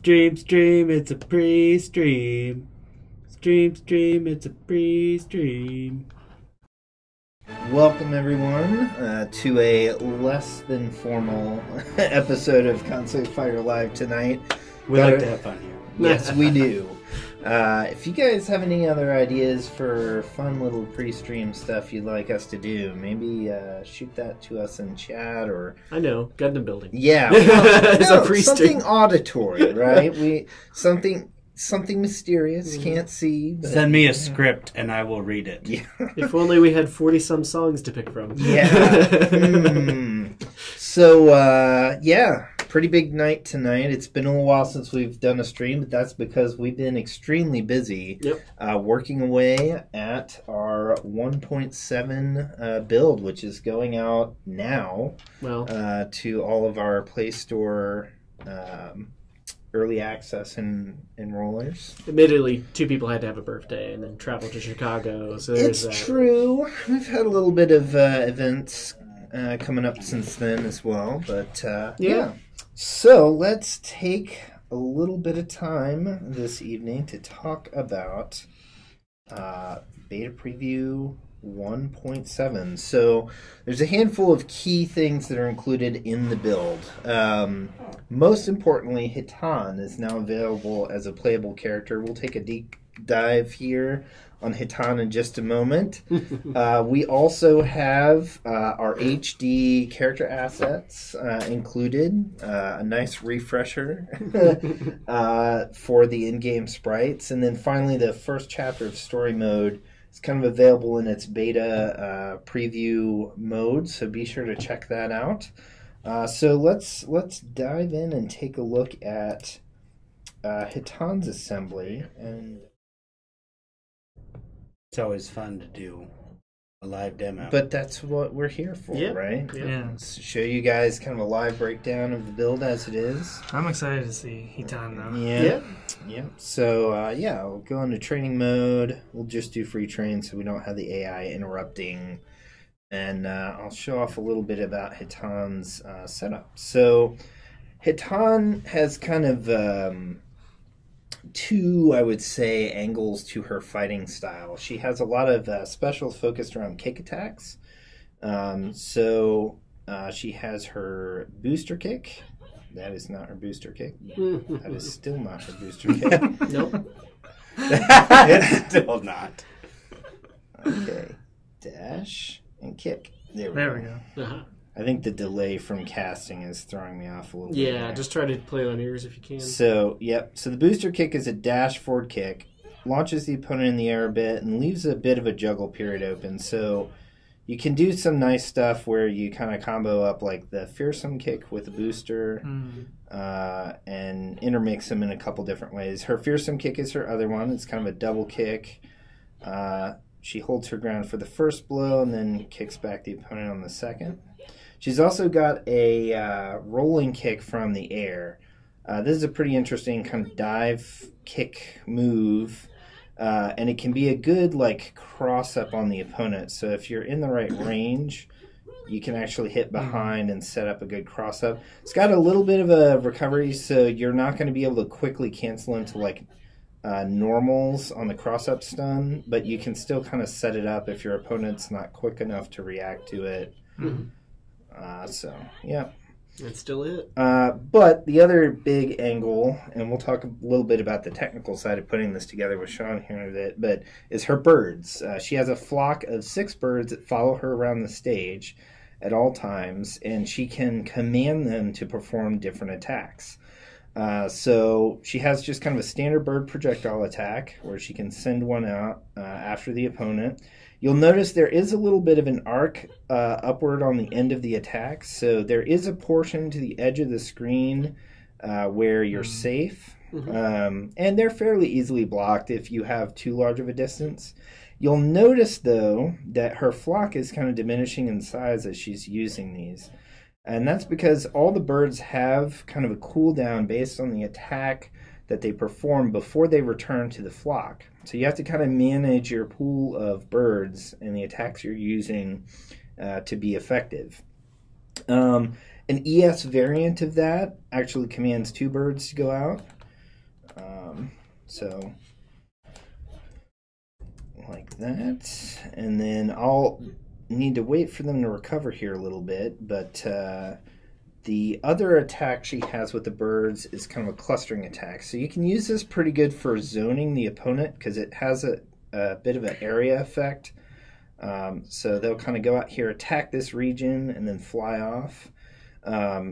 Stream, stream, it's a pre-stream. Stream, stream, it's a pre-stream. Welcome, everyone, to a less than formal episode of Konsui Fighter Live tonight. We like to have fun here. Yes, we do. If you guys have any other ideas for fun little pre-stream stuff you'd like us to do, maybe shoot that to us in chat or... I know, Gundam building. Yeah, well, It's no, a pre-stream. something auditory, right? Something mysterious, can't see. But, Send me a script and I will read it. Yeah. If only we had 40-some songs to pick from. Yeah. So, yeah, pretty big night tonight. It's been a little while since we've done a stream, but that's because we've been extremely busy working away at our 1.7 build, which is going out now to all of our Play Store early access enrollers. Admittedly, 2 people had to have a birthday and then travel to Chicago. So it's true. We've had a little bit of events coming up since then as well, but yeah. So let's take a little bit of time this evening to talk about beta preview 1.7. So there's a handful of key things that are included in the build. Most importantly, Hitan is now available as a playable character. We'll take a deep dive here on Hitan in just a moment. We also have our HD character assets included, a nice refresher for the in-game sprites, and then finally the first chapter of story mode is kind of available in its beta preview mode, so be sure to check that out. So let's dive in and take a look at Hitan's assembly. And it's always fun to do a live demo. But that's what we're here for, right? Yeah. To show you guys kind of a live breakdown of the build as it is. I'm excited to see Hitan now. Yeah. So, we'll go into training mode. We'll just do free train so we don't have the AI interrupting. And I'll show off a little bit about Hitan's setup. So, Hitan has kind of 2, I would say, angles to her fighting style. She has a lot of specials focused around kick attacks. She has her booster kick. That is not her booster kick. That is still not her booster kick. Nope. It's still not. Okay. Dash and kick. There we go. Uh-huh. I think the delay from casting is throwing me off a little bit. Yeah, just try to play on ears if you can. So the booster kick is a dash forward kick, launches the opponent in the air a bit, and leaves a bit of a juggle period open. So you can do some nice stuff where you kind of combo up like the fearsome kick with a booster and intermix them in a couple different ways. Her fearsome kick is her other one. It's kind of a double kick. She holds her ground for the first blow and then kicks back the opponent on the second. She's also got a rolling kick from the air. This is a pretty interesting kind of dive kick move, and it can be a good cross-up on the opponent. So if you're in the right range, you can actually hit behind and set up a good cross-up. It's got a little bit of a recovery, so you're not going to be able to quickly cancel into normals on the cross-up stun, but you can still kind of set it up if your opponent's not quick enough to react to it. That's still it. But the other big angle, and we'll talk a little bit about the technical side of putting this together with Sean here in a bit, but is her birds. She has a flock of 6 birds that follow her around the stage at all times, and she can command them to perform different attacks. So she has just kind of a standard bird projectile attack where she can send one out after the opponent. You'll notice there is a little bit of an arc upward on the end of the attack, so there is a portion to the edge of the screen where you're safe, and they're fairly easily blocked if you have too large of a distance. You'll notice, though, that her flock is kind of diminishing in size as she's using these, and that's because all the birds have kind of a cooldown based on the attack that they perform before they return to the flock. So you have to kind of manage your pool of birds and the attacks you're using to be effective. An ES variant of that actually commands 2 birds to go out. So like that, and then I'll need to wait for them to recover here a little bit, but the other attack she has with the birds is kind of a clustering attack. So you can use this pretty good for zoning the opponent because it has a bit of an area effect. So they'll kind of go out here, attack this region, and then fly off.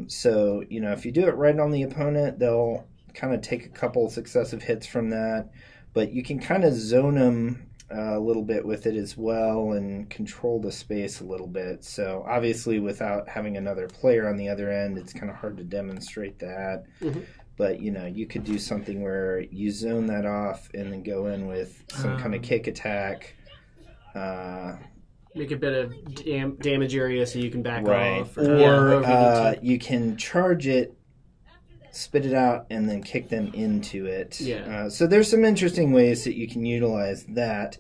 So, you know, if you do it right on the opponent, they'll kind of take a couple successive hits from that. But you can kind of zone them a little bit with it as well and control the space a little bit. So obviously without having another player on the other end, it's kind of hard to demonstrate that. Mm-hmm. But, you know, you could do something where you zone that off and then go in with some kind of kick attack. Make a bit of damage area so you can back off. Or you can charge it, spit it out, and then kick them into it. Yeah. So there's some interesting ways that you can utilize that.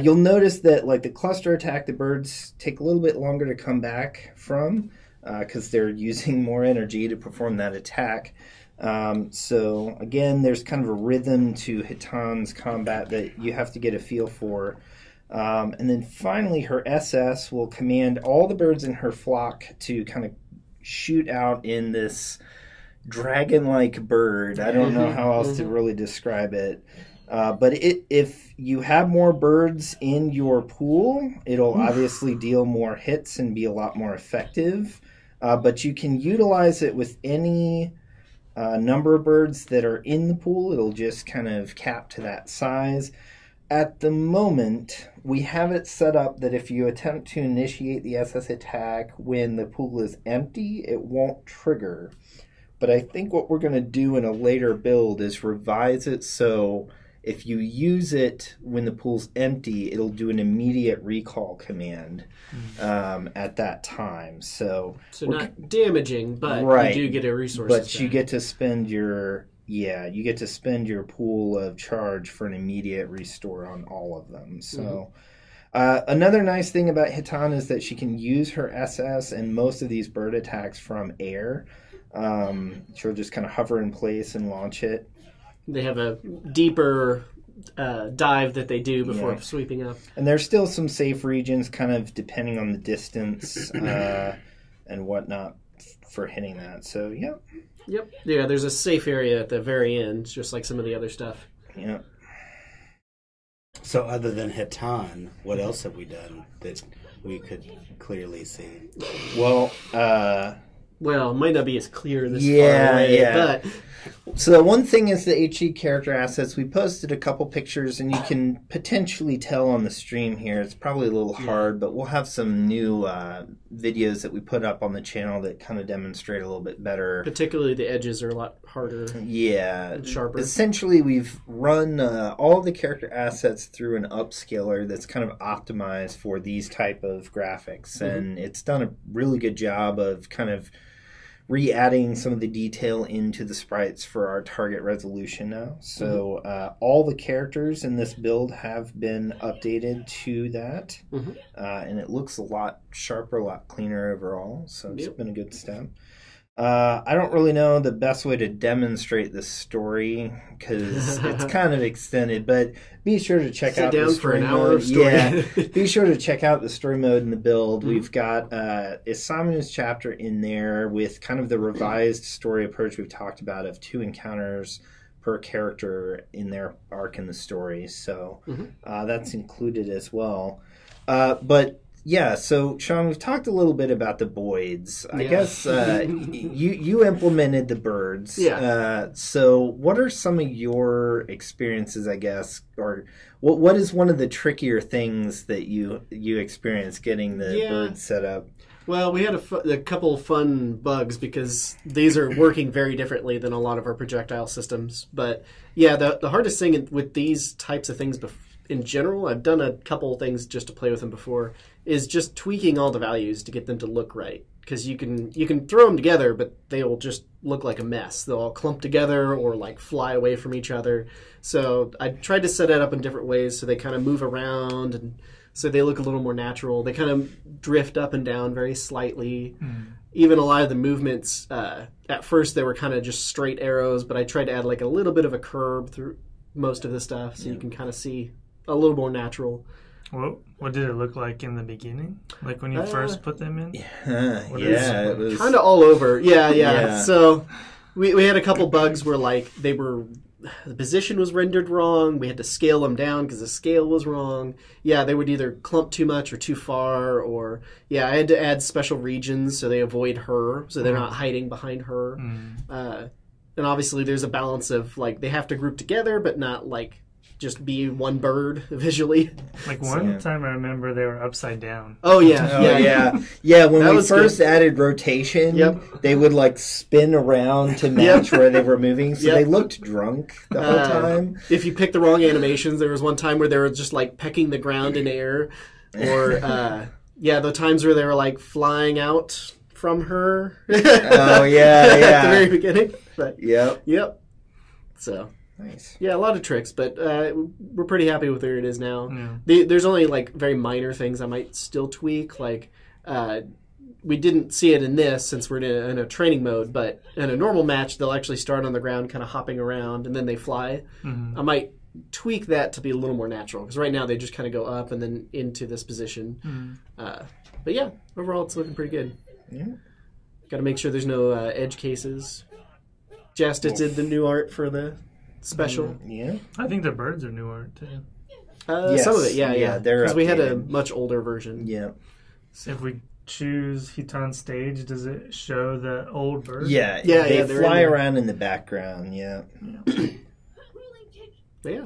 You'll notice that, like the cluster attack, the birds take a little bit longer to come back from because they're using more energy to perform that attack. So again, there's kind of a rhythm to Hitan's combat that you have to get a feel for. And then finally, her SS will command all the birds in her flock to kind of shoot out in this dragon-like bird. I don't know how else to really describe it. But if you have more birds in your pool, it'll obviously deal more hits and be a lot more effective. But you can utilize it with any number of birds that are in the pool. It'll just kind of cap to that size. At the moment, we have it set up that if you attempt to initiate the SS attack when the pool is empty, it won't trigger. But I think what we're going to do in a later build is revise it so if you use it when the pool's empty, it'll do an immediate recall command at that time. So not damaging, but you do get a resource. But you get to spend your pool of charge for an immediate restore on all of them. So another nice thing about Hitan is that she can use her SS and most of these bird attacks from air. She'll just kind of hover in place and launch it. They have a deeper dive that they do before sweeping up. And there's still some safe regions kind of depending on the distance and whatnot for hitting that. So, Yep. Yeah, there's a safe area at the very end, just like some of the other stuff. Yep. So other than Hitan, what else have we done that we could clearly see? Well, it might not be as clear this far away, but... So one thing is the HG character assets. We posted a couple pictures, and you can potentially tell on the stream here. It's probably a little hard, but we'll have some new videos that we put up on the channel that kind of demonstrate a little bit better. Particularly the edges are a lot harder. Yeah. And sharper. Essentially, we've run all of the character assets through an upscaler that's kind of optimized for these type of graphics. And it's done a really good job of kind of re-adding some of the detail into the sprites for our target resolution now. So all the characters in this build have been updated to that. And it looks a lot sharper, a lot cleaner overall. So it's been a good step. I don't really know the best way to demonstrate the story because it's kind of extended, but be sure to check out the story mode. Be sure to check out the story mode in the build. We've got Isamu's chapter in there with kind of the revised story approach we've talked about of 2 encounters per character in their arc in the story. So that's included as well. But yeah, so Sean, we've talked a little bit about the Boids. I guess you implemented the birds. So what are some of your experiences, I guess, or what is one of the trickier things that you experienced getting the birds set up? Well, we had a couple of fun bugs because these are working very differently than a lot of our projectile systems. But yeah, the hardest thing with these types of things in general, I've done a couple of things just to play with them before, is just tweaking all the values to get them to look right. Because you can throw them together, but they will just look like a mess. They'll all clump together or like fly away from each other. So I tried to set it up in different ways so they kind of move around and so they look a little more natural. They kind of drift up and down very slightly. Even a lot of the movements, at first they were kind of just straight arrows, but I tried to add like a little bit of a curve most of the stuff, so you can kind of see a little more natural. What did it look like in the beginning? Like when you first put them in? It was Kind of all over. Yeah. Yeah. So we had a couple bugs where like the position was rendered wrong. We had to scale them down because the scale was wrong. Yeah, they would either clump too much or too far, or I had to add special regions so they avoid her, so they're not hiding behind her. And obviously there's a balance of like they have to group together, but not like just be one bird visually. Like one time I remember they were upside down. Oh yeah. When That we was first good. added rotation, they would like spin around to match where they were moving, so they looked drunk the whole time. If you pick the wrong animations, there was one time where they were just like pecking the ground in air, or the times where they were like flying out from her. Oh at the very beginning. But, Yep. So. Nice. Yeah, a lot of tricks, but we're pretty happy with where it is now. Yeah. There's only like very minor things I might still tweak. Like we didn't see it in this since we're in a training mode, but in a normal match they'll actually start on the ground, kind of hopping around, and then they fly. I might tweak that to be a little more natural because right now they just kind of go up and then into this position. But yeah, overall it's looking pretty good. Yeah. Got to make sure there's no edge cases. Justice did the new art for the special. Yeah. I think the birds are new art too. Some of it, Yeah, yeah. they're Because we had a updated. much older version. Yeah. So if we choose Hitan stage, does it show the old bird? Yeah. Yeah, They they're fly in there. around in the background. Yeah. But yeah.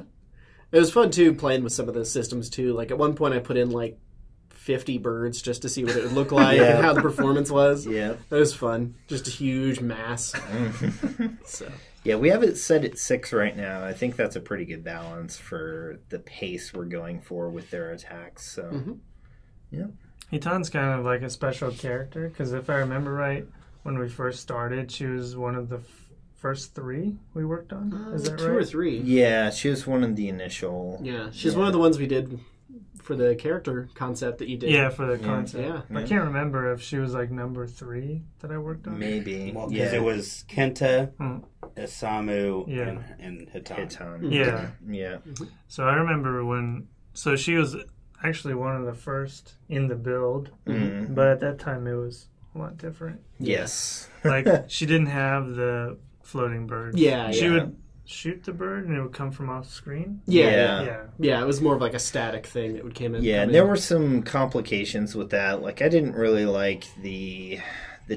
It was fun too playing with some of the systems too. Like at one point I put in like 50 birds just to see what it would look like and how the performance was. Yeah. That was fun. Just a huge mass. So Yeah, we have it set at 6 right now. I think that's a pretty good balance for the pace we're going for with their attacks. So, yeah. Hitan's kind of like a special character because if I remember right, when we first started, she was one of the first 3 we worked on. Is that 2 right? or 3. Yeah, she was one of the initial. Yeah, she's one of the ones we did for the character concept that you did. Yeah, for the concept. Yeah. I can't remember if she was like number 3 that I worked on. Maybe. Well, because it was Kenta, Isamu, Yeah. and Hitan. Hitan. Yeah. Yeah. So I remember so she was actually one of the first in the build, but at that time it was a lot different. Yes. Like she didn't have the floating birds. Yeah, She yeah. would shoot the bird and it would come from off screen. Yeah. Yeah, it was more of like a static thing that would come in. Yeah, and there were some complications with that. Like, I didn't really like the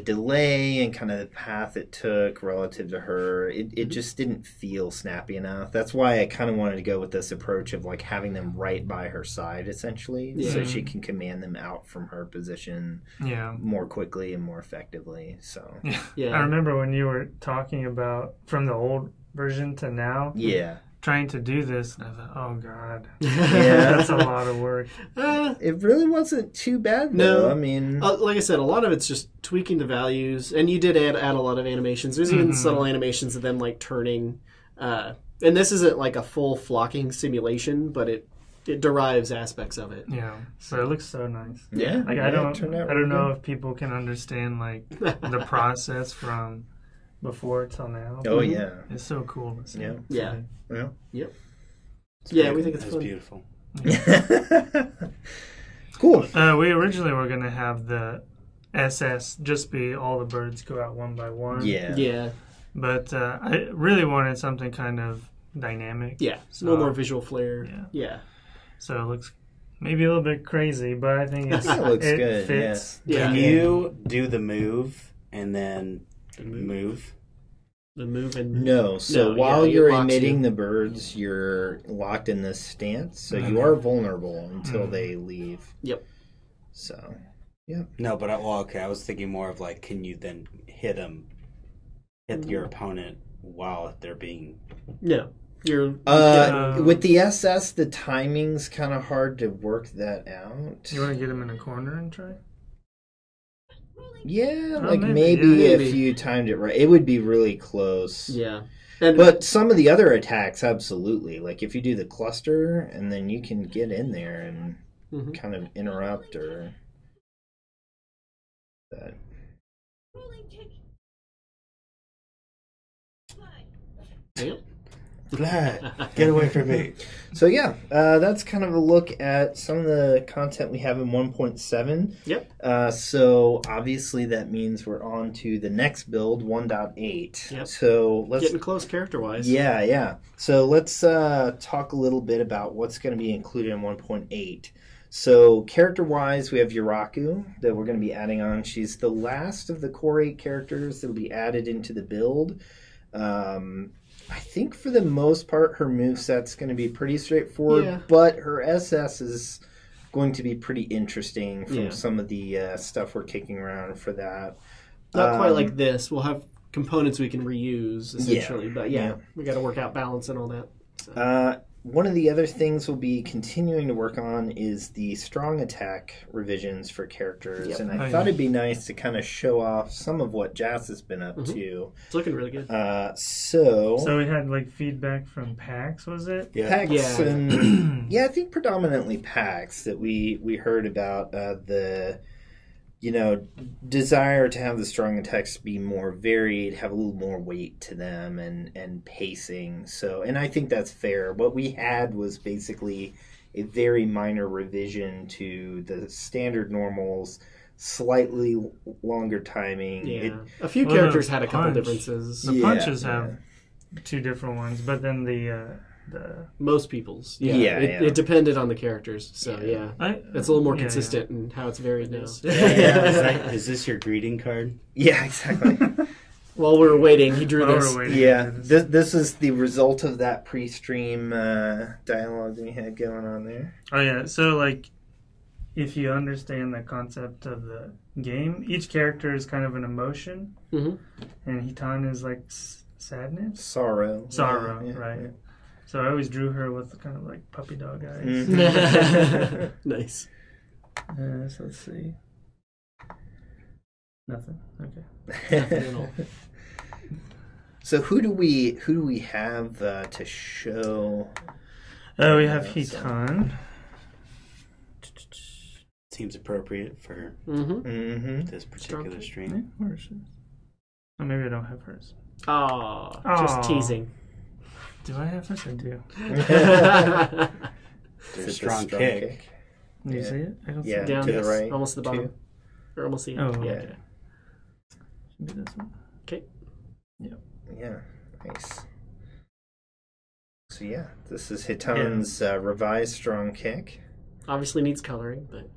delay and kind of the path it took relative to her. It just didn't feel snappy enough. That's why I kind of wanted to go with this approach of like having them right by her side, essentially, so she can command them out from her position more quickly and more effectively. So Yeah. I remember when you were talking about from the old version to now. Yeah. Trying to do this, and I thought, oh god, Yeah. that's a lot of work. It really wasn't too bad, No. though. I mean, like I said, a lot of it's just tweaking the values, and you did add a lot of animations. There's even subtle animations of them like turning, and this isn't like a full flocking simulation, but it derives aspects of it. Yeah, so it looks so nice. yeah. Like yeah, I it don't turned out know really if people can understand like the process from before till now. good. Oh, yeah. It's so cool to see. Yeah. Yeah. Yeah. Yep. Yeah, we think it's That's fun. beautiful. Cool. We originally were gonna have the SS just be all the birds go out one by one. Yeah. Yeah. But I really wanted something kind of dynamic. Yeah. So, A little more visual flair. yeah. Yeah. So it looks maybe a little bit crazy, but I think It looks good, fits. Yeah. Can you do the move and then move? The move and No, so No, while yeah, it you're locks emitting you. the birds, you're locked in this stance, so you are vulnerable until they leave. Yep. So, No, but I was thinking more of like, can you then hit your opponent while they're being? No. You're with the SS, the timing's kind of hard to work that out. You want to get him in a corner and try? Yeah, Oh, like maybe, maybe yeah, if maybe. you timed it right, it would be really close. yeah. And But some of the other attacks, absolutely. Like if you do the cluster, and then you can get in there and Mhm. kind of interrupt or that. Yep. Vlad, get away from me. So yeah, that's kind of a look at some of the content we have in 1.7. Yep. So obviously that means we're on to the next build, 1.8. Yep. So let's Getting close character-wise. yeah. So let's talk a little bit about what's going to be included in 1.8. So character-wise, we have Yuraku that we're going to be adding on. She's the last of the core 8 characters that will be added into the build. I think for the most part, her moveset's going to be pretty straightforward, but her SS is going to be pretty interesting from some of the stuff we're kicking around for that. Not quite like this. We'll have components we can reuse, essentially. But we got to work out balance and all that. So. One of the other things we'll be continuing to work on is the strong attack revisions for characters. And I thought it'd be nice to kind of show off some of what Jas has been up to. It's looking really good. So we had like feedback from PAX, was it? Yeah. PAX and I think predominantly PAX that we heard about the desire to have the strong attacks be more varied, have a little more weight to them and pacing. So, and I think that's fair. What we had was basically a very minor revision to the standard normals, slightly longer timing. Yeah. A few characters had a couple differences. The punches have 2 different ones, but then the most people's it depended on the characters, so it's a little more consistent in how it's varied now. Is this your greeting card? Yeah, exactly. While we were waiting, he drew this. This is the result of that pre-stream dialogue we had going on there. Oh yeah, so like if you understand the concept of the game, each character is kind of an emotion, and Hitan is like sadness, sorrow, right? Yeah. So I always drew her with kind of like puppy dog eyes. Nice. So let's see. Nothing. Okay. Nothing at all. So who do we have to show? Oh, we have Hitan. Seems appropriate for this particular stream. Where is she? Oh, maybe I don't have hers. Oh, just teasing. Do I have this? I do. There's a strong kick. Do you see it? I don't see it. Down to the right. Almost the bottom. Or almost the end. Okay. Should be this one. Okay. Yep. Yeah. Nice. So this is Hitan's revised strong kick. Obviously needs coloring, but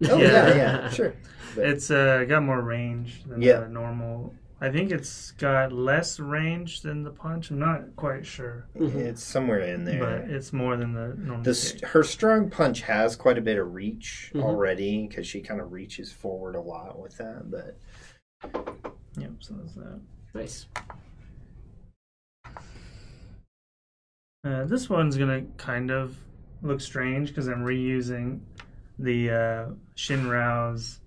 sure. But it's got more range than the normal. I think it's got less range than the punch. I'm not quite sure. It's somewhere in there. But it's more than the normal Her strong punch has quite a bit of reach already because she kind of reaches forward a lot with that. But yep, so that's that. Nice. This one's going to kind of look strange because I'm reusing the Shinrao's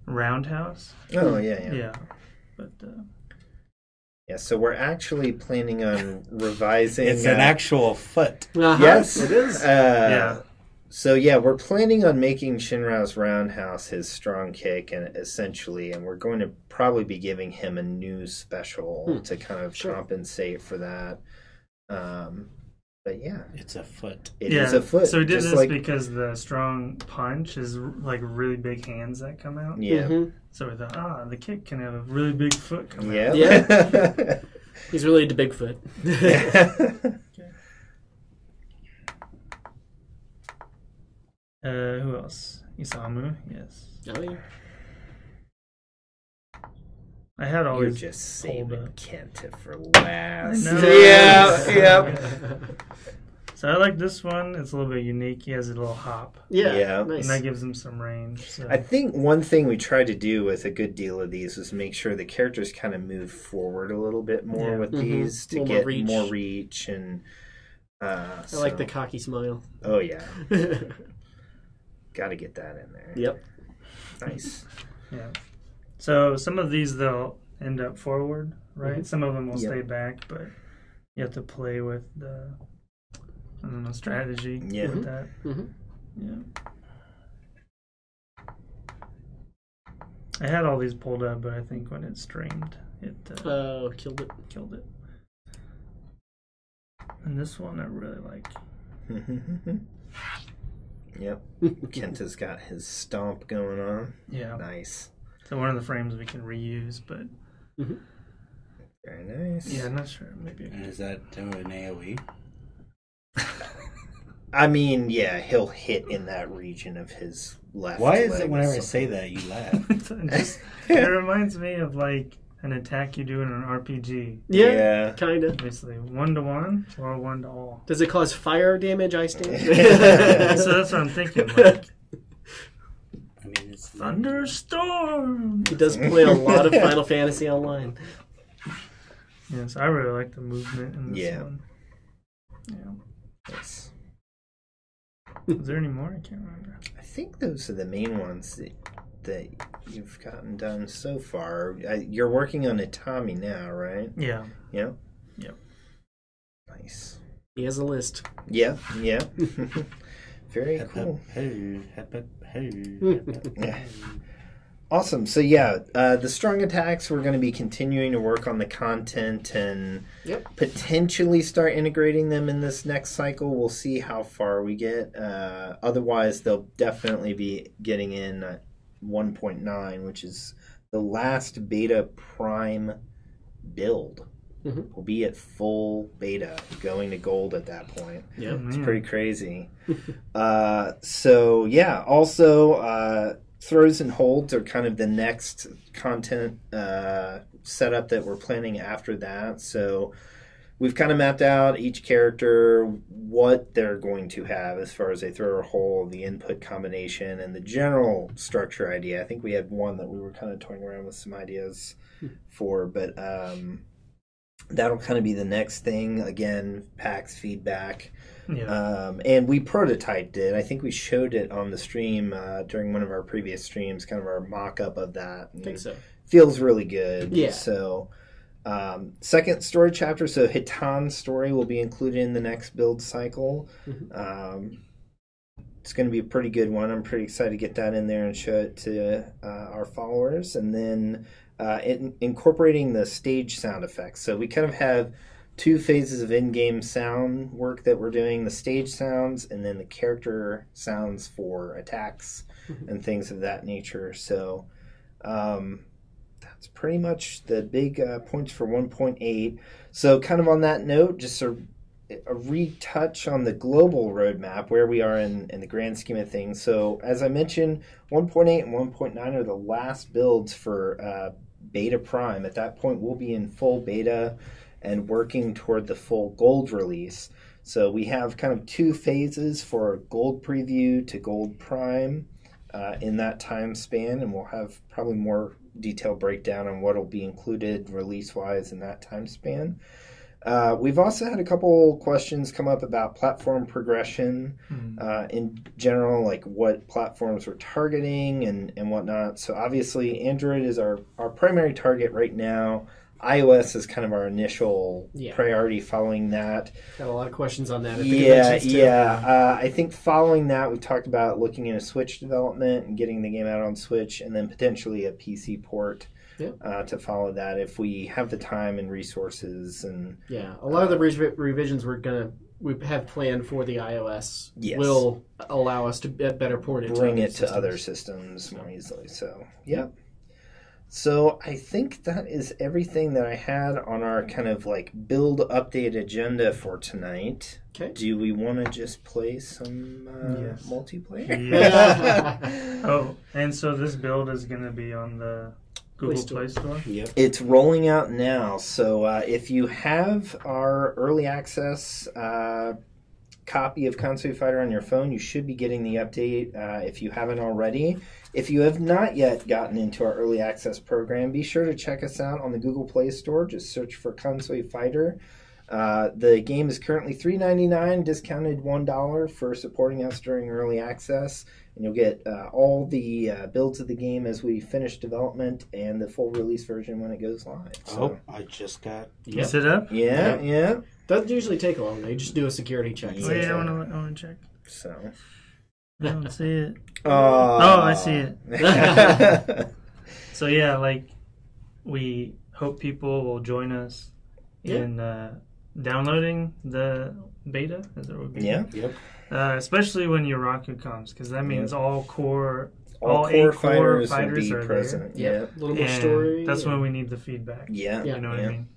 roundhouse. Oh, yeah. But so we're actually planning on revising. It's an actual foot. Yes, it is. So we're planning on making Shinrao's roundhouse his strong kick, and we're going to probably be giving him a new special to kind of compensate for that. But it's a foot. It is a foot. So we did this because the strong punch is like really big hands that come out. Yeah. So we thought, the kick can have a really big foot come out. Yeah. He's really into Bigfoot. Who else? Isamu, yes. Oh yeah. I had all You're these just saving Kenta for I last. know. Yeah. So I like this one. It's a little bit unique. He has a little hop. Yeah. Nice. And that gives him some range. So. I think one thing we tried to do with a good deal of these was make sure the characters kind of move forward a little bit more with these to get more reach. And I like the cocky smile. Oh, yeah. Got to get that in there. Yep. Nice. Yeah. So some of these, they'll end up forward, right? Some of them will stay back, but you have to play with the... strategy with that. I had all these pulled up, but I think when it streamed, it killed it. And this one I really like. Yep. Kenta's got his stomp going on. Yeah. Nice. So one of the frames we can reuse, but Very nice. yeah, I'm not sure. Maybe. And is that an AoE? I mean, yeah, he'll hit in that region of his left. Why is leg it or whenever I something. say that, you laugh? It reminds me of like an attack you do in an RPG. Yeah. Kind of. Basically, 1-to-1 or 1-to-all. Does it cause fire damage, ice damage? So that's what I'm thinking. Like, I mean, it's thunderstorm. He does play a lot of Final Fantasy Online. Yes, I really like the movement in this Yeah. one. Yeah. Yes. Is there any more? I can't remember. I think those are the main ones that you've gotten done so far. You're working on Itami now, right? Yeah. Yeah. Yep. Nice. He has a list. Yeah. Yeah. Very cool. Yeah. Awesome. So yeah, the strong attacks, we're going to be continuing to work on the content and potentially start integrating them in this next cycle. We'll see how far we get. Otherwise, they'll definitely be getting in 1.9, which is the last beta prime build. We'll be at full beta, going to gold at that point. Yeah. It's pretty crazy. So yeah, also throws and holds are kind of the next content setup that we're planning after that. So we've kind of mapped out each character, what they're going to have as far as a throw or hold, the input combination, and the general structure idea. I think we had one that we were kind of toying around with some ideas for, but that'll kind of be the next thing. Again, PAX feedback. Yeah. And we prototyped it. I think we showed it on the stream during one of our previous streams, kind of our mock-up of that. I think so. Feels really good. Yeah. So, second story chapter. So Hitan's story will be included in the next build cycle. It's going to be a pretty good one. I'm pretty excited to get that in there and show it to our followers. And then incorporating the stage sound effects. So we kind of have two phases of in-game sound work that we're doing, the stage sounds and then the character sounds for attacks and things of that nature. So that's pretty much the big points for 1.8. So kind of on that note, just a retouch on the global roadmap, where we are in the grand scheme of things. So as I mentioned, 1.8 and 1.9 are the last builds for beta prime. At that point, we'll be in full beta and working toward the full gold release. So we have kind of two phases for gold preview to gold prime in that time span, and we'll have probably more detailed breakdown on what will be included release-wise in that time span. We've also had a couple questions come up about platform progression in general, like what platforms we're targeting and whatnot. So obviously Android is our primary target right now. iOS is kind of our initial priority following that. Got a lot of questions on that. At the conventions, too. I think following that, we talked about looking at a Switch development and getting the game out on Switch, and then potentially a PC port to follow that if we have the time and resources. And a lot of the revisions we have planned for the iOS will allow us to better port it, bring it to other systems more easily. So So I think that is everything that I had on our kind of like build update agenda for tonight. Okay. Do we want to just play some multiplayer? Yeah. Oh, and so this build is going to be on the Google Play Store? Yep. It's rolling out now. So if you have our early access copy of Konsui Fighter on your phone, you should be getting the update if you haven't already. If you have not yet gotten into our early access program, be sure to check us out on the Google Play Store. Just search for Konsui Fighter. The game is currently $3.99, discounted $1 for supporting us during early access. And you'll get all the builds of the game as we finish development and the full release version when it goes live. So, I just got... Is it up? Yeah. Doesn't usually take long. They just do a security check. Wait, I want to check. So... I don't see it. Oh, I see it. So yeah, like we hope people will join us in downloading the beta. Is that what we Yeah. Yep. Especially when Yuraku comes, because that means all core core 8 fighters will fighters be are present. Yeah, Yeah. a little more there. story. And that's when we need the feedback. Yeah. You know what I mean?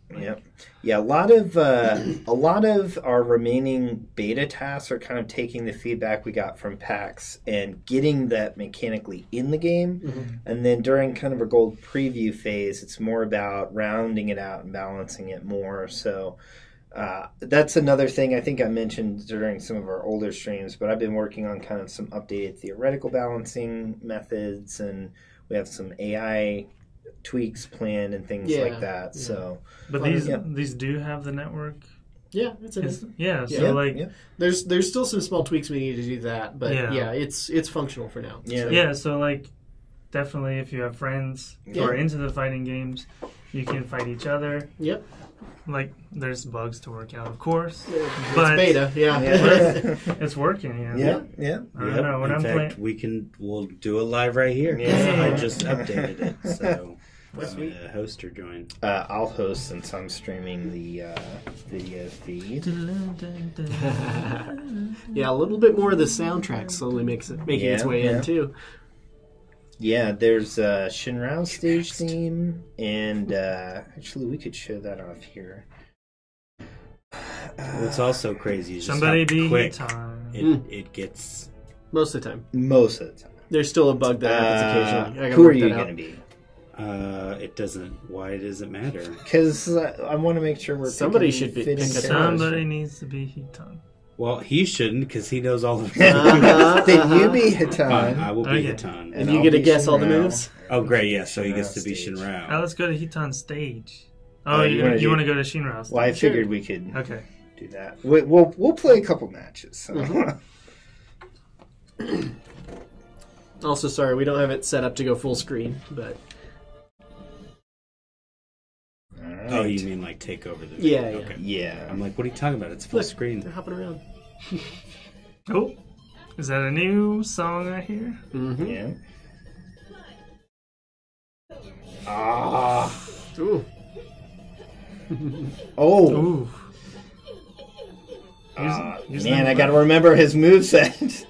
Yeah, a lot of our remaining beta tasks are kind of taking the feedback we got from PAX and getting that mechanically in the game. Mm-hmm. And then during kind of a gold preview phase, it's more about rounding it out and balancing it more. So that's another thing I think I mentioned during some of our older streams, but I've been working on kind of some updated theoretical balancing methods, and we have some AI tweaks planned and things like that. Yeah. So, But these do have the network. Yeah, it's in it. There's still some small tweaks we need to do that, but Yeah. it's functional for now. Yeah. So like definitely if you have friends who are into the fighting games, you can fight each other. Yep. Like there's bugs to work out, of course. But it's beta, It's working. Yeah. I don't know when In I'm fact, playing. we'll do it live right here. Yeah. I just updated it, so I'm a host or join. I'll host since I'm streaming the video feed. Yeah, a little bit more of the soundtrack slowly making its way in too. Yeah, there's Shinrao's stage theme, and actually we could show that off here. What's also crazy is just Somebody how be quick Hitan. it gets. Most of the time. Most of the time. There's still a bug that happens occasionally. I gotta Who are work you that going out. to be? It doesn't. Why does it matter? Because I want to make sure we're Somebody picking should be- fitting pick a characters. Somebody needs to be Hitan. Well, he shouldn't because he knows all of it. Then you be Fine, Hitan. I will be Okay. Hitan. And I'll you get to be guess all the Shinrao. moves? Oh, great! Yeah, so he gets to be Stage. Shinrao. Let's go to Hitan's stage. Oh, you you wanna want do- to go to Shinrao's Well, I stage? figured we could Okay. do that. We'll play a couple matches. So. Also, sorry, we don't have it set up to go full screen, but Alright. Oh, you mean like take over the? Yeah, Okay. Yeah. I'm like, what are you talking about? It's full look, screen. they're hopping around. Oh, is that a new song I hear? Mm-hmm. Yeah. Ah. Ooh. Oh. Ooh. Use Man, them- I got to remember his moveset.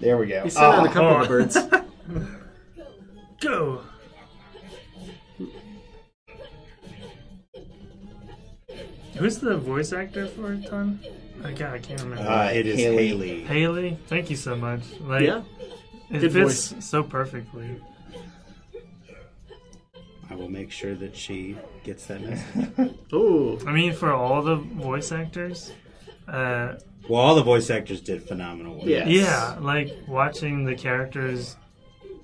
There we go. He sent out a couple Oh. of birds. Go. Who's the voice actor for Hitan? I can't remember. It is Haley. Haley. Haley, thank you so much. Like, Yeah. it Good fits voice. so perfectly. I will make sure that she gets that message. Ooh. I mean, for all the voice actors, Well, all the voice actors did phenomenal work. Yeah. yeah, like watching the characters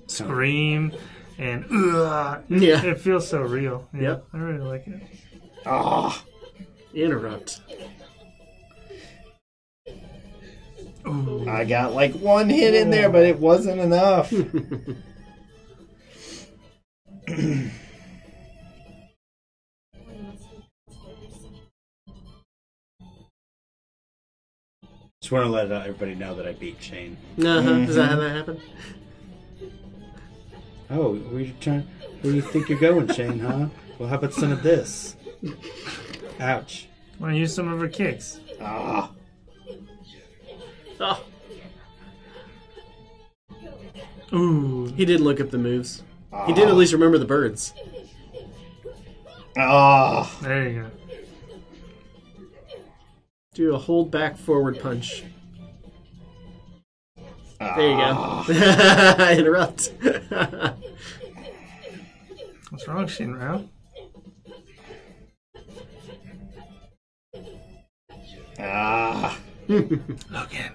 scream and Yeah. it feels so real. Yeah, Yep. I really like it. Ah. Interrupt. Ooh. I got like one hit in there, but it wasn't enough. Just want to let everybody know that I beat Shane. Uh-huh. Is that how that happened? Oh, where do you think you're going, Shane? Huh? Well, how about some of this? Ouch. Want to use some of her kicks? Ah. Oh, Ooh. he did look up the moves. He did at least remember the birds. Ah. There you go. Do a hold back forward punch. There you Ah. go. Interrupt. What's wrong, Shinrao? Ah. Logan.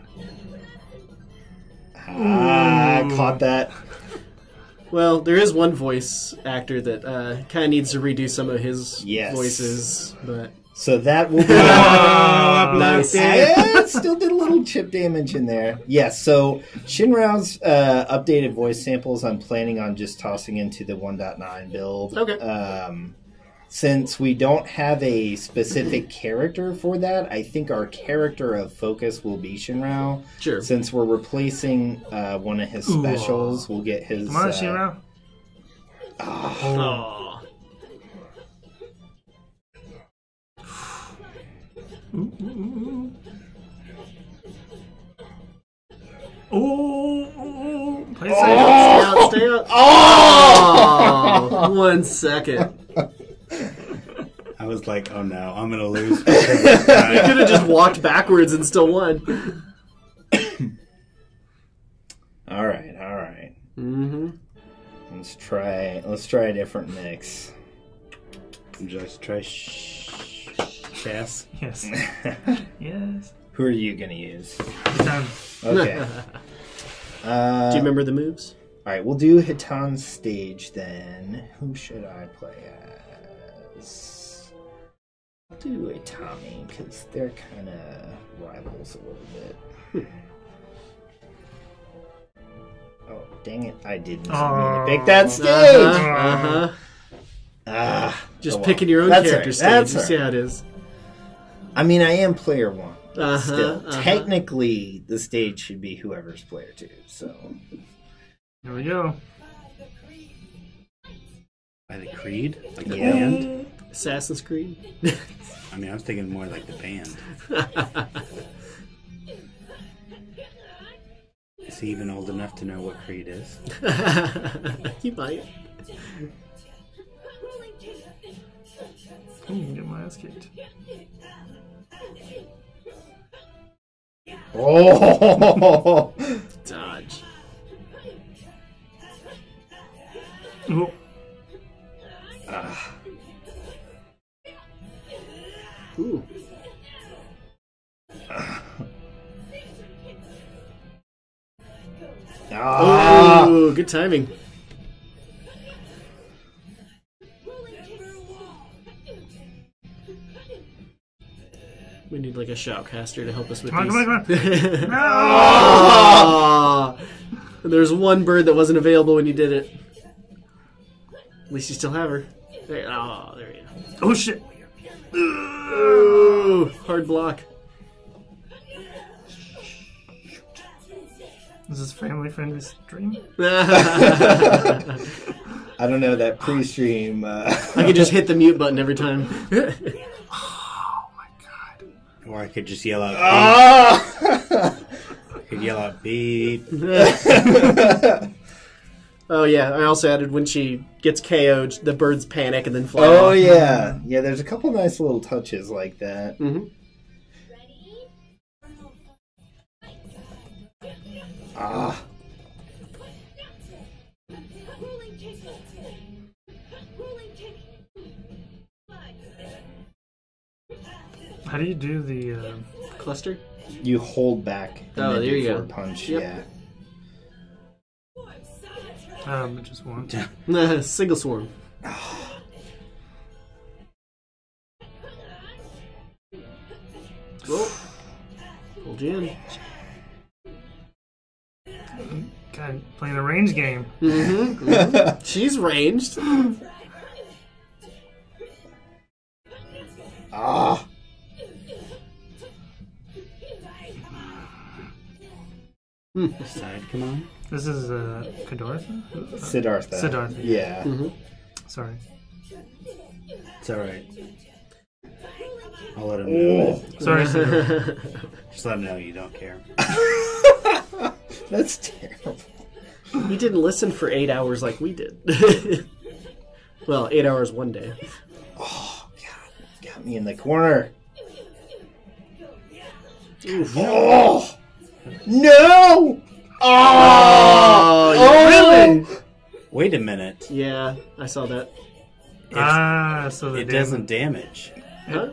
Ah. Caught that. Well, there is one voice actor that kind of needs to redo some of his Yes. voices, but So that will be. nice. Yeah, still did a little chip damage in there. Yes, so Shinrao's updated voice samples I'm planning on just tossing into the 1.9 build. Okay. Since we don't have a specific character for that, I think our character of focus will be Shinrao. Sure. Since we're replacing one of his specials, we'll get his... Come on, Shinrao. Oh. Oh, play Stay safe. out, stay out. Oh, 1 second. I was like, oh no, I'm gonna lose. You could have just walked backwards and still won. All right. Mm-hmm. Let's try a different mix. Would you like to try chess? Yes. Yes. Who are you gonna use? Hitan. Okay. Do you remember the moves? All right, we'll do Hitan's stage then. Who should I play as? I'll do Itami because they're kind of rivals a little bit. Oh, dang it! I didn't mean to pick that stage. Just oh well. picking your own That's character all stage. right. That's You all see right. how it is. I mean, I am player 1. Uh-huh, Still, uh-huh. technically, the stage should be whoever's player 2. So, Here we go. By the Creed? Like the Yeah. band? Assassin's Creed. I mean, I was thinking more like the band. Is he even old enough to know what Creed is? He might. Get my ass kicked. oh, Dodge. Oh. Ooh. Oh, good timing. We need like a shoutcaster to help us with Come on, these. come on, come on. No! Oh! There's one bird that wasn't available when you did it. At least you still have her. There, oh, there you go. Oh, shit. Ooh, hard block. Is this family-friendly stream? I don't know that pre-stream. I can just hit the mute button every time. Oh, my God. Or I could just yell out beep. I could yell out beep. Oh yeah, I also added when she gets KO'd, the birds panic and then fly Oh off. yeah, yeah. There's a couple nice little touches like that. Mm-hmm. Ah, Mm-hmm. How do you do the... Cluster? you hold back. And Oh, then there you do go. forward punch. Yep. Yeah. just one. Single swarm. Oh. Hold you in. God, playing a range game. Mm-hmm. Mm-hmm. She's ranged. Ah. Side, come on. This is Kadartha? Siddhartha. Siddhartha. Yeah. Mm-hmm. Sorry. It's alright. I'll let him know. Sorry, Siddhartha. Just let him know you don't care. That's terrible. He didn't listen for 8 hours like we did. Well, 8 hours one day. Oh God, got me in the corner. Oof. Oh no! Oh, Really? Wait a minute. Yeah, I saw that. So the It doesn't damage. Huh?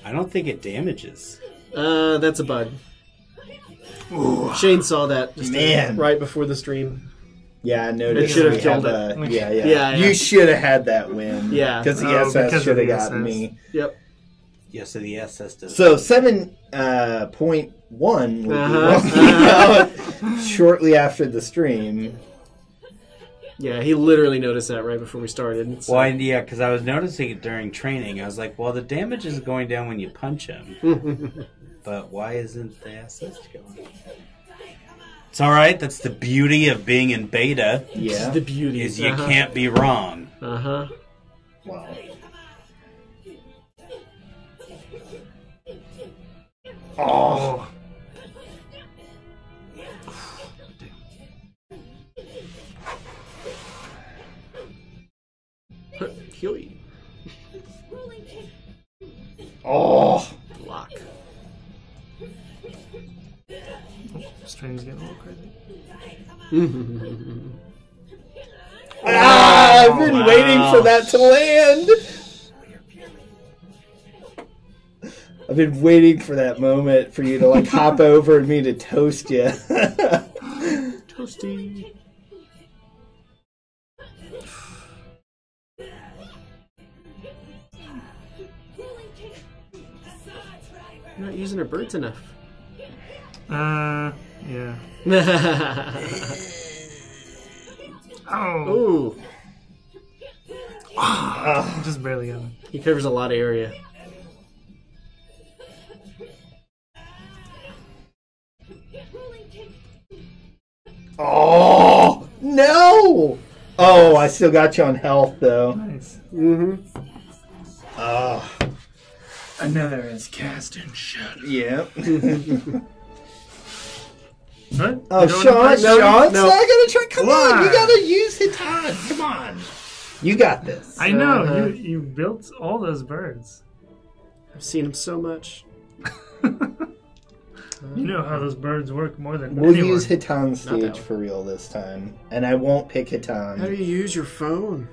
I don't think it damages. That's a bug. Shane saw that just Man. right before the stream. Yeah, I noticed. It should have we killed had it. Yeah. Yeah. You should have had that win. Yeah. Because the Oh, SS because should of have the gotten SS. me. Yep. Yeah, so the SS does. So 7.1 will be Uh-huh. rolling out shortly after the stream. Yeah, he literally noticed that right before we started. So. Well, yeah, because I was noticing it during training. I was like, well, the damage is going down when you punch him. But why isn't the SS going? It's alright. That's the beauty of being in beta. Yeah. The beauty Is you can't be wrong. Uh-huh. Wow. Oh. Huey. Oh. Block. Stream's getting a little crazy. I've been waiting for that to land. I've been waiting for that moment for you to like hop over and me to toast you. Toasty. Not using her birds enough. Yeah. Oh. Ooh. Just barely got it. He covers a lot of area. Oh no! Oh, I still got you on health though. Nice. Mm-hmm. Oh. Another is cast in shadow. Yeah. What? Oh, You don't Sean's wanna not gonna try. Come on, you Why? gotta use Hitan. Come on, you got this. I know you built all those birds. I've seen him so much. You know how those birds work more than We'll anyone. use Hitan that stage one. for real this time, and I won't pick How do Hitan. you use your phone?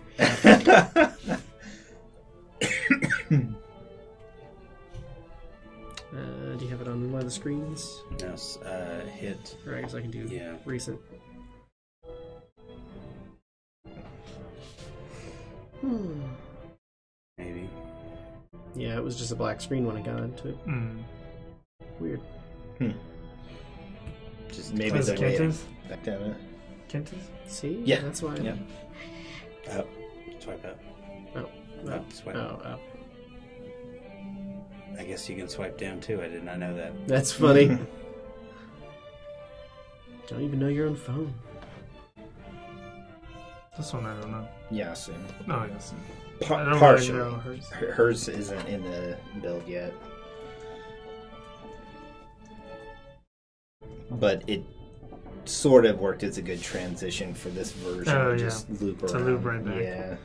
Do you have it on one of the screens? No, hit. Or I guess I can do recent. Maybe. Yeah, it was just a black screen when I got into it. Weird. Just maybe Those the way Kentas? back down it. Kentas? See? Yeah. That's why. Yeah. Up. Swipe up. Oh. Up. Swipe. Oh. I guess you can swipe down too. I did not know that. That's funny. Don't even know your own phone. This one I don't know. Yasu. No, yes. I don't really Partially. know hers. Hers isn't in the build yet. But it sort of worked as a good transition for this version. Oh, to yeah. just loop around. To loop right back. Yeah.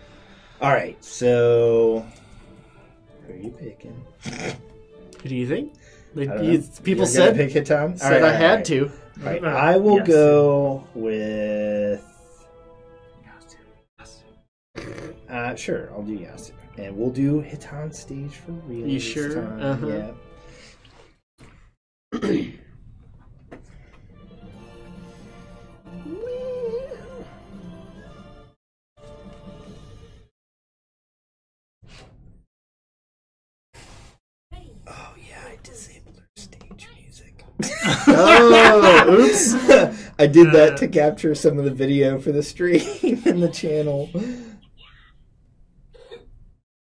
Alright, so who are you picking? Who do you think? I don't know. People You're gonna said pick Hitan? I had to. Alright, I will Yes. go with sure, I'll do Yasu. And we'll do Hitan stage for real. You this sure? time. Uh-huh. Yeah. Oh yeah, I disabled her stage music. Oh, oops. I did that to capture some of the video for the stream and the channel.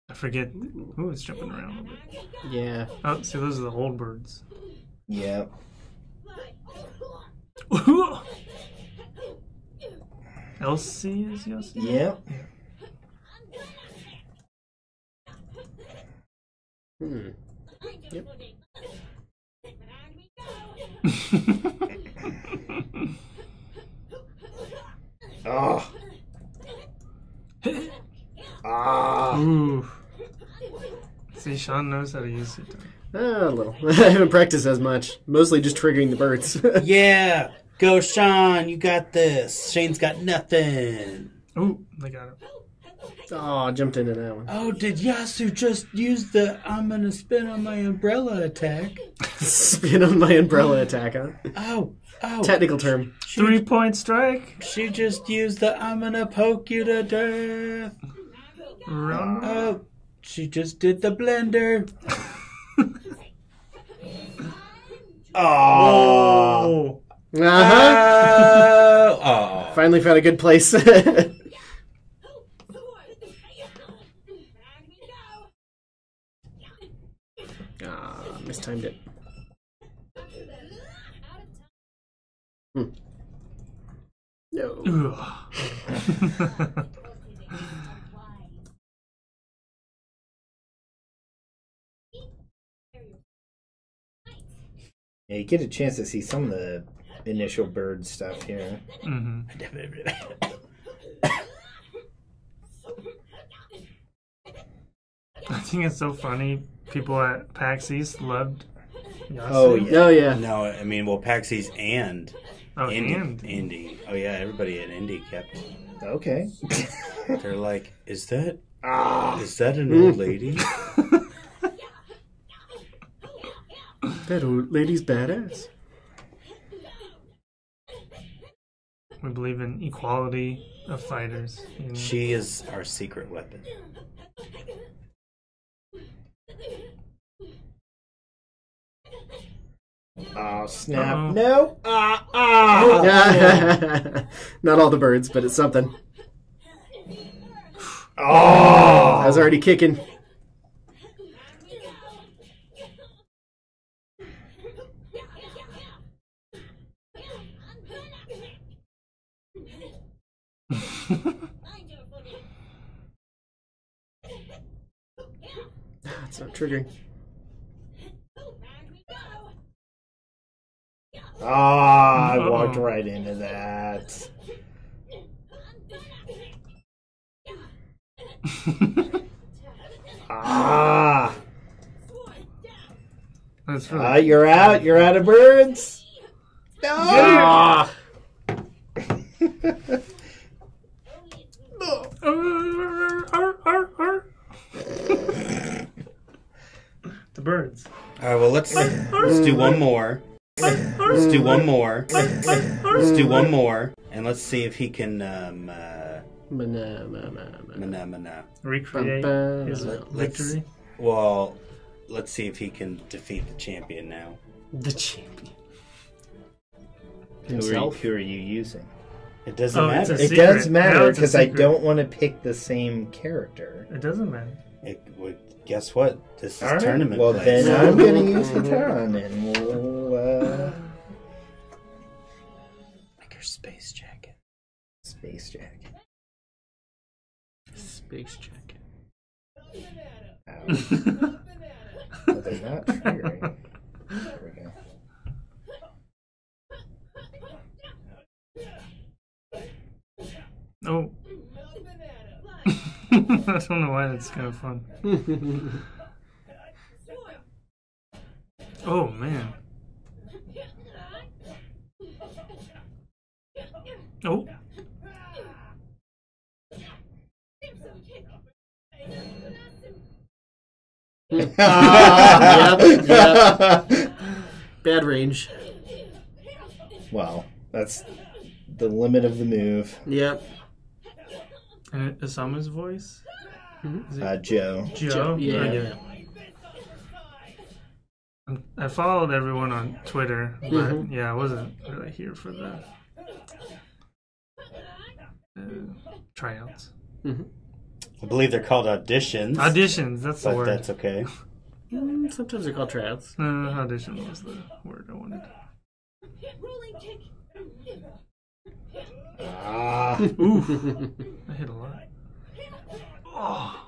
I forget. Ooh, it's jumping around a little bit. Yeah. Oh, see, those are the old birds. Yep. Elsie is Yossi? Yep. Yep. Oh. Ah. Ooh. See, Sean knows how to use it. A little. I haven't practiced as much. Mostly just triggering the birds. Yeah! Go, Sean! You got this! Shane's got nothing! Ooh, they got it. Oh, I jumped into that one. Oh, did Yasu just use the I'm gonna spin on my umbrella attack? Spin on my umbrella attack, huh? Oh! Technical term. 3-point strike. She just used the I'm gonna poke you to death! Run. Oh! She just did the blender! Oh. Uh-huh. Oh! Finally found a good place. Mistimed it. No. Ugh. Yeah, you get a chance to see some of the initial bird stuff here. Mm-hmm. I think it's so funny. People at PAX East loved Yasu. Oh, yeah. Oh yeah. No, I mean, well, PAXI's and Oh, Indy. and Indy. Oh, yeah, everybody at Indy kept. Okay. They're like, is that an old lady? That old lady's badass. we believe in equality of fighters. You know? She is our secret weapon. Oh, snap. Uh-oh. No. Not all the birds, but it's something. Oh. I was already kicking. It's not triggering. Ah, I walked right into that. Ah. That's really You're out. You're out of birds. No. Ah! The birds. All right, well, let's do one more. Let's do one more. Let's do one more. And let's see if he can Recreate Bum, his bum. victory. Well, let's see if he can defeat the champion now. The champion. Who Himself. are you using? It doesn't Oh, it's matter. a It secret. does Now matter it's a because I secret. don't want to pick the same character. It doesn't matter. Guess what? This is All right. tournament Well, plays. then I'm going to use Hitan, and we'll Like her space jacket. space jacket. Space jacket. Ow. But they're not triggering. There we go. Oh. I don't know why that's kind of fun. Oh, man. Oh. Yep. Bad range. Well, that's the limit of the move. Yep. And Isama's voice? Is it Joe. Joe? Yeah. Okay. I followed everyone on Twitter, but yeah, I wasn't really here for the tryouts. I believe they're called auditions. Auditions, that's the But word. that's okay. Sometimes they're called tryouts. Audition was the word I wanted. Ah. Ooh, I hit a lot.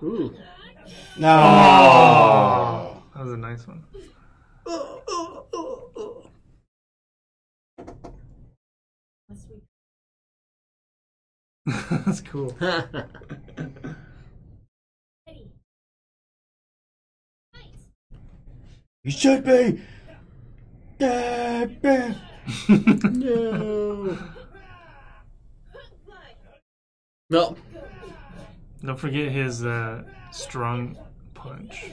Ooh. No. That was a nice one. That's cool. You should be. No. Well, Don't forget his strong punch.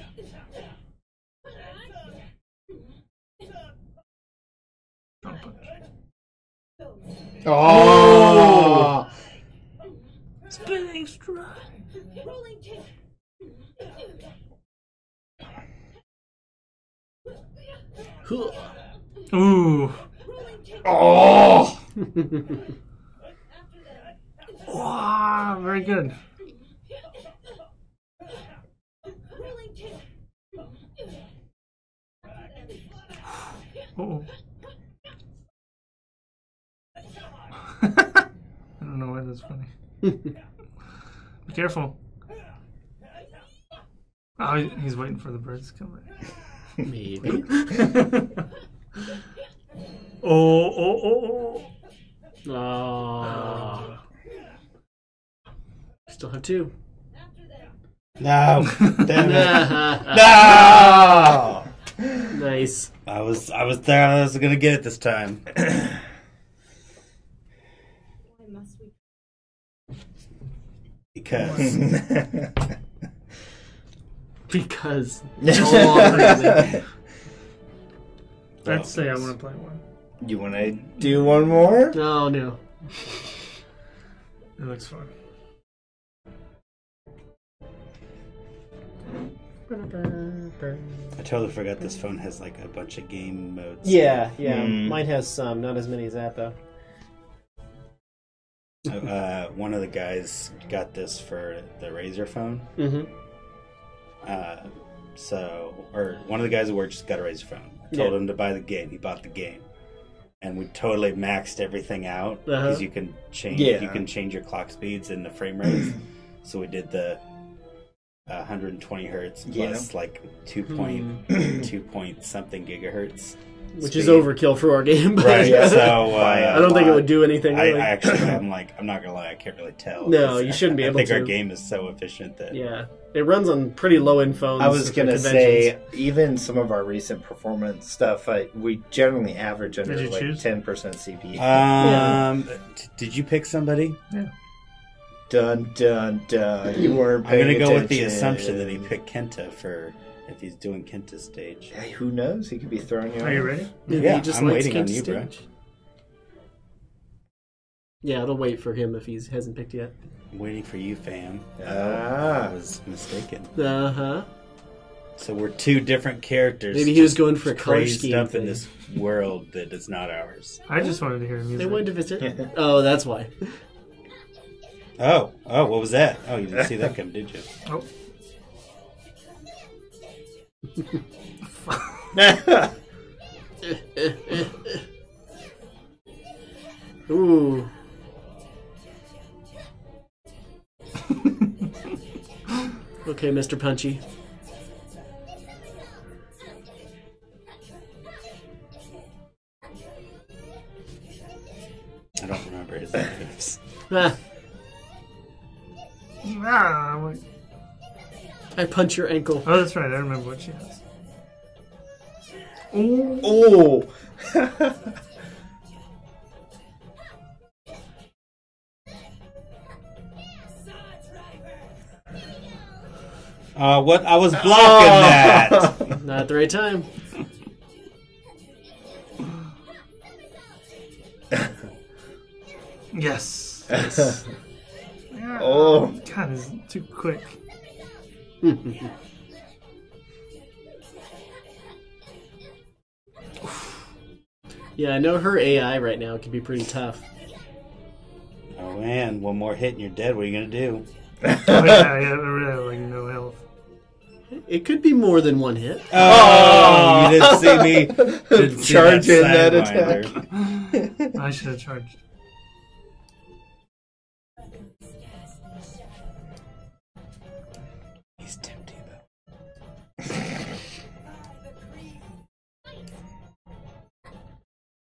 Strong punch. Oh. Spinning strike. Ooh. Oh. Wow, very good. Oh. I don't know why that's funny. Be careful. Oh, he's waiting for the birds to come back. maybe. Oh. Oh. Still have 2. No. Damn it. No. Nice. I was there. I was gonna get it this time. Because. Because. Oh, really? I'd say I want to play one. You want to do one more? Oh, no. It looks fun. I totally forgot this phone has like a bunch of game modes. Yeah. Mine has some, not as many as that, though. One of the guys got this for the Razer phone. Mm-hmm. Or one of the guys at work just got a Razer phone. Told him to buy the game. He bought the game, and we totally maxed everything out because you can change. Yeah. You can change your clock speeds and the frame rates. So we did the 120 hertz plus like 2 point something gigahertz. Which is overkill for our game. But Right. So I don't think it would do anything. Really. I'm not gonna lie, I can't really tell. No, you shouldn't be able to. I think our game is so efficient that it runs on pretty low end phones. I was going to say, even some of our recent performance stuff, we generally average under like 10% CPU. Did you pick somebody? Yeah. Dun dun dun. You weren't I'm paying gonna go with the attention. assumption that he picked Kenta for if he's doing Kenta's stage. Hey, who knows? He could be throwing you. Are you ready? Maybe Yeah, he just I'm likes waiting on Kent you, bro. Stage. Yeah, it'll wait for him if he hasn't picked yet. I'm waiting for you, fam. Ah. I was mistaken. Uh-huh. So we're 2 different characters. Maybe he was going for a color crazed scheme up in thing. this world that is not ours. I just wanted to hear music. They wanted to visit. Oh, that's why. Oh, what was that? Oh, you didn't see that come, did you? Oh. Ooh. Okay, Mr. Punchy. I don't remember his names. Ah, Wait. I punch your ankle. Oh, that's right. I remember what she has. Oh. What? I was blocking that. Not at the right time. Yes. Yeah. Oh. God, it's too quick. Yeah, I know her AI right now can be pretty tough. Oh man, one more hit and you're dead. What are you gonna do? Oh, yeah, I really have like no health. It could be more than one hit. Oh, you didn't see me didn't see Charge in that sidewinder. I should have charged. He's Tim Tebow.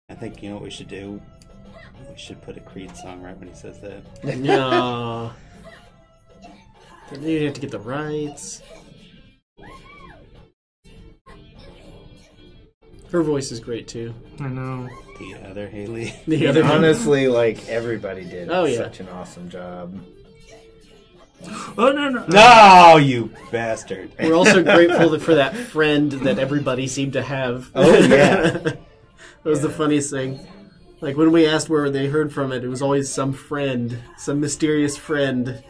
I think you know what we should do. We should put a Creed song right when he says that. No. Then you have to get the rights. Her voice is great too. I know. The other Haley. The other Honestly, like everybody did Oh, yeah. such an awesome job. Oh, no. No, you bastard. We're also grateful for that friend that everybody seemed to have. Oh, yeah. That was the funniest thing. Like when we asked where they heard from it, it was always some friend, some mysterious friend.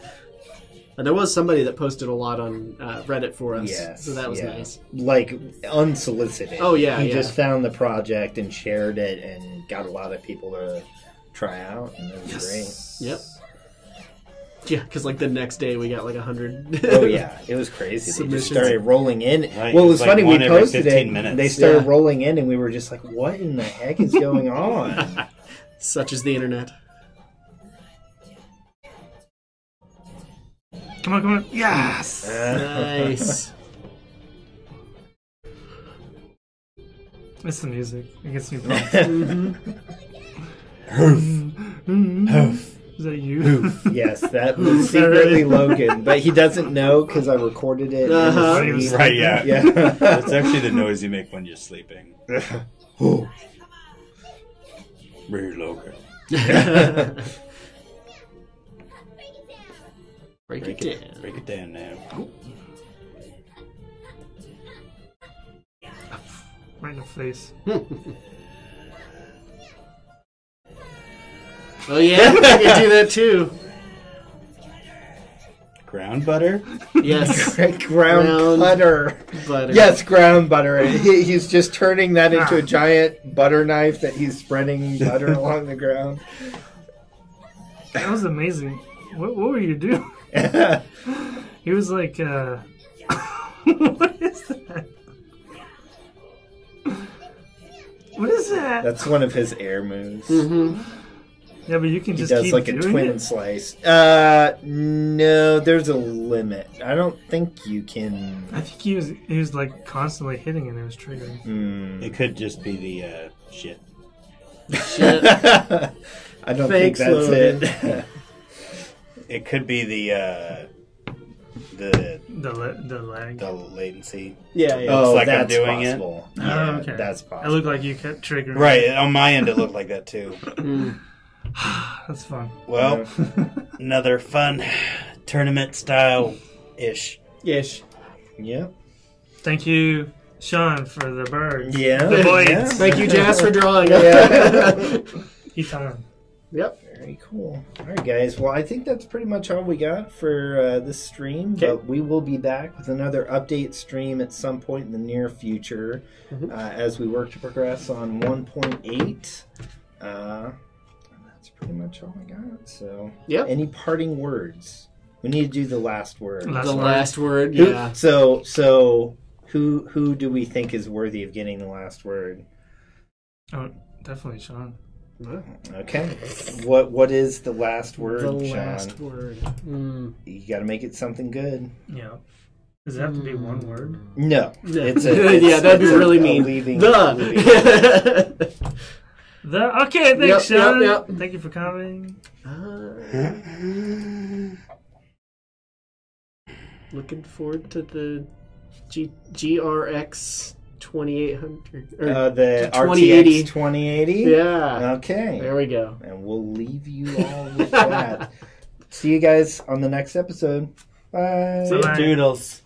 And there was somebody that posted a lot on Reddit for us, Yes, so that was yeah. nice. Like unsolicited. Oh, yeah, He yeah. just found the project and shared it and got a lot of people to try out, and it was Yep. Yeah, because like the next day we got like 100. great. Oh yeah, it was crazy. They just Submissions. started rolling in. Right, Well, it it was was like funny. We one every posted 15 it. minutes. They started Yeah. rolling in, and we were just like, "What in the heck is going on?" Such is the internet. Come on. Yes! Nice. It's the music. It gets me pumped. Is that you? Yes, that was secretly Logan, but he doesn't know because I recorded it. Right, yeah. Yeah. That's actually the noise you make when you're sleeping. Very Logan. Break it down. Break it down now. Right in the face. Oh yeah, I can do that too. Ground butter? Yes. Ground butter. Yes, ground butter. He's just turning that into a giant butter knife that he's spreading butter along the ground. That was amazing. What were you doing? He was like, what is that? What is that? That's one of his air moves. Mm-hmm. Yeah, but you can He just does keep like a doing twin it. slice. No, there's a limit. I don't think you can. I think he was like constantly hitting and it was triggering. It could just be the shit. Shit. I don't Thanks, think that's Logan. it. It could be the lag. latency. Yeah, yeah. Oh, like I'm that's doing it. possible. Yeah, okay. that's It possible. looked like you kept triggering. Right, on my end it looked like that too. That's fun. Well, another fun tournament style ish. Ish. Yep. Thank you, Sean, for the birds. Yeah. The blades. Yeah. Thank you, Jazz, for drawing. Hitan. Yep. Very cool. All right, guys. Well, I think that's pretty much all we got for this stream. Okay. But we will be back with another update stream at some point in the near future as we work to progress on 1.8. That's pretty much all I got. So, Yep. any parting words? We need to do the last word. The last word, Who- yeah. So who do we think is worthy of getting the last word? Oh, definitely Sean. Okay. What is the last word, The Sean? last word. You got to make it something good. Yeah. Does it have to be one word? No, Yeah. it's Yeah, that'd be really mean. Leaving. Okay, thanks, Sean. Yep. Thank you for coming. Looking forward to the GRX 2800. The 2080. RTX 2080. Yeah. Okay. There we go. And we'll leave you all with that. See you guys on the next episode. Bye. Bye-bye. Doodles.